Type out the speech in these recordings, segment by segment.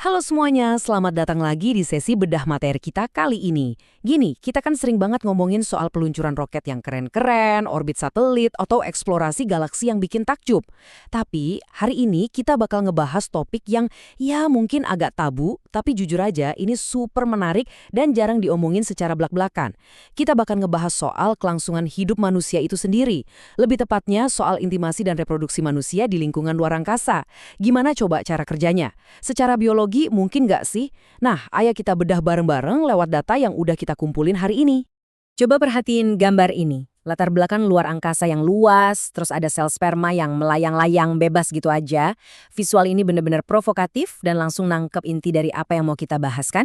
Halo semuanya, selamat datang lagi di sesi bedah materi kita kali ini. Gini, kita kan sering banget ngomongin soal peluncuran roket yang keren-keren, orbit satelit, atau eksplorasi galaksi yang bikin takjub. Tapi, hari ini kita bakal ngebahas topik yang ya mungkin agak tabu, tapi jujur aja ini super menarik dan jarang diomongin secara blak-blakan. Kita bakal ngebahas soal kelangsungan hidup manusia itu sendiri. Lebih tepatnya soal intimasi dan reproduksi manusia di lingkungan luar angkasa. Gimana coba cara kerjanya? Secara biologi mungkin nggak sih? Nah, ayo kita bedah bareng-bareng lewat data yang udah kita kumpulin hari ini. Coba perhatiin gambar ini. Latar belakang luar angkasa yang luas, terus ada sel sperma yang melayang-layang bebas gitu aja. Visual ini benar-benar provokatif dan langsung nangkep inti dari apa yang mau kita bahas kan?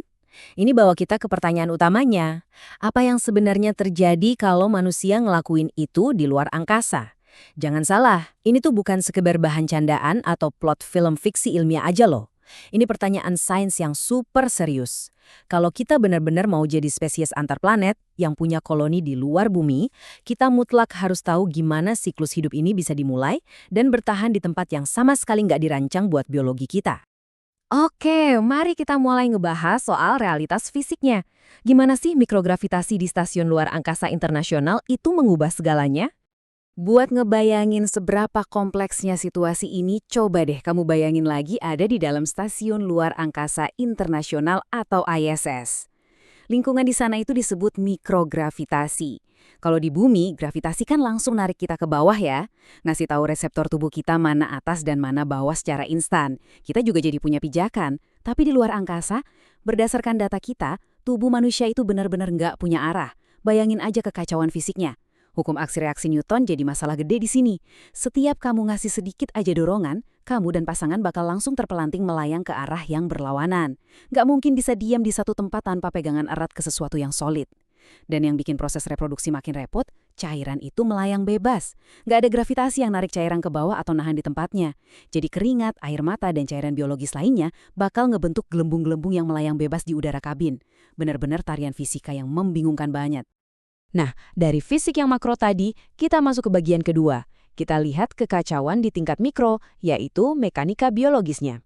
Ini bawa kita ke pertanyaan utamanya. Apa yang sebenarnya terjadi kalau manusia ngelakuin itu di luar angkasa? Jangan salah, ini tuh bukan sekedar bahan candaan atau plot film fiksi ilmiah aja loh. Ini pertanyaan sains yang super serius. Kalau kita benar-benar mau jadi spesies antar planet yang punya koloni di luar bumi, kita mutlak harus tahu gimana siklus hidup ini bisa dimulai dan bertahan di tempat yang sama sekali nggak dirancang buat biologi kita. Oke, mari kita mulai ngebahas soal realitas fisiknya. Gimana sih mikrogravitasi di Stasiun Luar Angkasa Internasional itu mengubah segalanya? Buat ngebayangin seberapa kompleksnya situasi ini, coba deh kamu bayangin lagi ada di dalam Stasiun Luar Angkasa Internasional atau ISS. Lingkungan di sana itu disebut mikrogravitasi. Kalau di bumi, gravitasi kan langsung narik kita ke bawah ya, ngasih tahu reseptor tubuh kita mana atas dan mana bawah secara instan. Kita juga jadi punya pijakan. Tapi di luar angkasa, berdasarkan data kita, tubuh manusia itu benar-benar nggak punya arah. Bayangin aja kekacauan fisiknya. Hukum aksi reaksi Newton jadi masalah gede di sini. Setiap kamu ngasih sedikit aja dorongan, kamu dan pasangan bakal langsung terpelanting melayang ke arah yang berlawanan. Nggak mungkin bisa diam di satu tempat tanpa pegangan erat ke sesuatu yang solid. Dan yang bikin proses reproduksi makin repot, cairan itu melayang bebas. Nggak ada gravitasi yang narik cairan ke bawah atau nahan di tempatnya. Jadi keringat, air mata, dan cairan biologis lainnya bakal ngebentuk gelembung-gelembung yang melayang bebas di udara kabin. Benar-benar tarian fisika yang membingungkan banget. Nah, dari fisik yang makro tadi, kita masuk ke bagian kedua. Kita lihat kekacauan di tingkat mikro, yaitu mekanika biologisnya.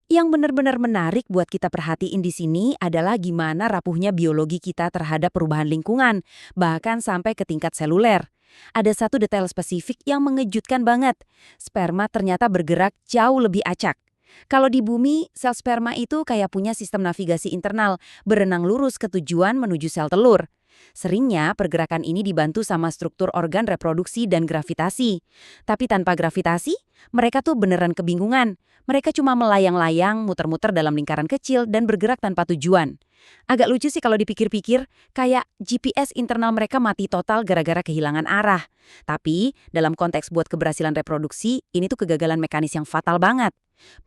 Yang benar-benar menarik buat kita perhatiin di sini adalah gimana rapuhnya biologi kita terhadap perubahan lingkungan, bahkan sampai ke tingkat seluler. Ada satu detail spesifik yang mengejutkan banget. Sperma ternyata bergerak jauh lebih acak. Kalau di bumi, sel sperma itu kayak punya sistem navigasi internal, berenang lurus ke tujuan menuju sel telur. Seringnya pergerakan ini dibantu sama struktur organ reproduksi dan gravitasi. Tapi tanpa gravitasi, mereka tuh beneran kebingungan. Mereka cuma melayang-layang, muter-muter dalam lingkaran kecil dan bergerak tanpa tujuan. Agak lucu sih kalau dipikir-pikir, kayak GPS internal mereka mati total gara-gara kehilangan arah. Tapi, dalam konteks buat keberhasilan reproduksi, ini tuh kegagalan mekanis yang fatal banget.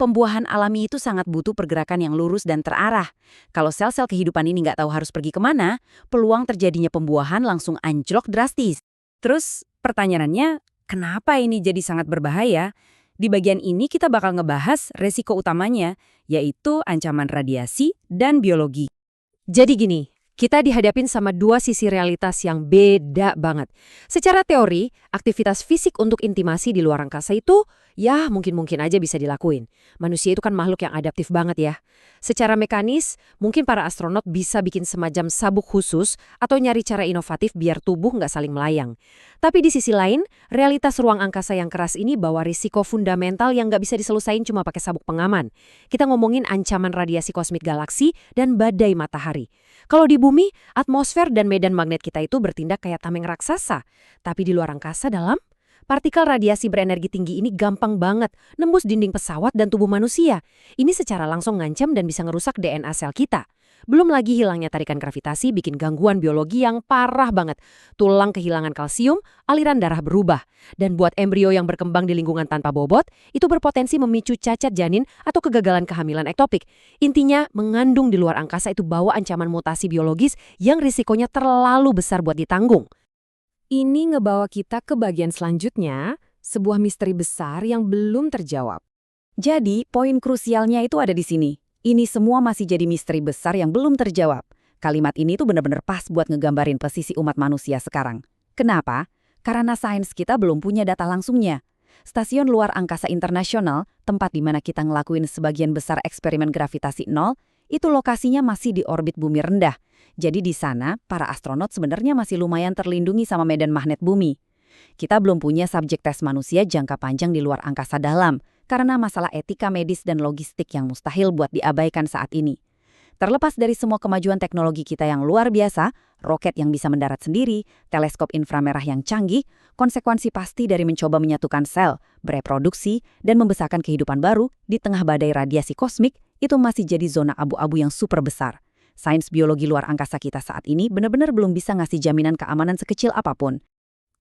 Pembuahan alami itu sangat butuh pergerakan yang lurus dan terarah. Kalau sel-sel kehidupan ini nggak tahu harus pergi kemana, peluang terjadinya pembuahan langsung anjlok drastis. Terus pertanyaannya, kenapa ini jadi sangat berbahaya? Di bagian ini kita bakal ngebahas resiko utamanya, yaitu ancaman radiasi dan biologi. Jadi gini, kita dihadapin sama dua sisi realitas yang beda banget. Secara teori, aktivitas fisik untuk intimasi di luar angkasa itu ya mungkin-mungkin aja bisa dilakuin. Manusia itu kan makhluk yang adaptif banget ya. Secara mekanis, mungkin para astronot bisa bikin semacam sabuk khusus atau nyari cara inovatif biar tubuh nggak saling melayang. Tapi di sisi lain, realitas ruang angkasa yang keras ini bawa risiko fundamental yang nggak bisa diselesain cuma pakai sabuk pengaman. Kita ngomongin ancaman radiasi kosmik galaksi dan badai matahari. Kalau di bumi, atmosfer dan medan magnet kita itu bertindak kayak tameng raksasa. Tapi di luar angkasa partikel radiasi berenergi tinggi ini gampang banget nembus dinding pesawat dan tubuh manusia. Ini secara langsung ngancam dan bisa ngerusak DNA sel kita. Belum lagi hilangnya tarikan gravitasi bikin gangguan biologi yang parah banget. Tulang kehilangan kalsium, aliran darah berubah. Dan buat embrio yang berkembang di lingkungan tanpa bobot, itu berpotensi memicu cacat janin atau kegagalan kehamilan ektopik. Intinya, mengandung di luar angkasa itu bawa ancaman mutasi biologis yang risikonya terlalu besar buat ditanggung. Ini ngebawa kita ke bagian selanjutnya, sebuah misteri besar yang belum terjawab. Jadi, poin krusialnya itu ada di sini. Ini semua masih jadi misteri besar yang belum terjawab. Kalimat ini tuh benar-benar pas buat ngegambarin posisi umat manusia sekarang. Kenapa? Karena sains kita belum punya data langsungnya. Stasiun Luar Angkasa Internasional, tempat di mana kita ngelakuin sebagian besar eksperimen gravitasi nol, itu lokasinya masih di orbit bumi rendah. Jadi di sana, para astronot sebenarnya masih lumayan terlindungi sama medan magnet bumi. Kita belum punya subjek tes manusia jangka panjang di luar angkasa dalam, karena masalah etika medis dan logistik yang mustahil buat diabaikan saat ini. Terlepas dari semua kemajuan teknologi kita yang luar biasa, roket yang bisa mendarat sendiri, teleskop inframerah yang canggih, konsekuensi pasti dari mencoba menyatukan sel, bereproduksi, dan membesarkan kehidupan baru di tengah badai radiasi kosmik itu masih jadi zona abu-abu yang super besar. Sains biologi luar angkasa kita saat ini benar-benar belum bisa ngasih jaminan keamanan sekecil apapun.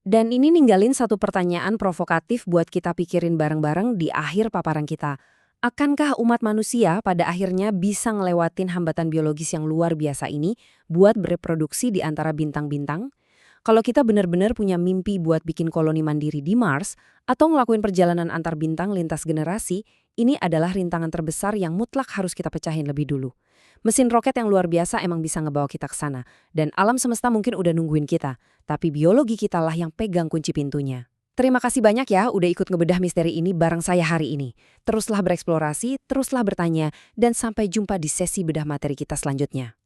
Dan ini ninggalin satu pertanyaan provokatif buat kita pikirin bareng-bareng di akhir paparan kita. Akankah umat manusia pada akhirnya bisa ngelewatin hambatan biologis yang luar biasa ini buat bereproduksi di antara bintang-bintang? Kalau kita benar-benar punya mimpi buat bikin koloni mandiri di Mars atau ngelakuin perjalanan antar bintang lintas generasi, ini adalah rintangan terbesar yang mutlak harus kita pecahin lebih dulu. Mesin roket yang luar biasa emang bisa ngebawa kita ke sana, dan alam semesta mungkin udah nungguin kita, tapi biologi kita lah yang pegang kunci pintunya. Terima kasih banyak ya udah ikut ngebedah misteri ini bareng saya hari ini. Teruslah bereksplorasi, teruslah bertanya, dan sampai jumpa di sesi bedah materi kita selanjutnya.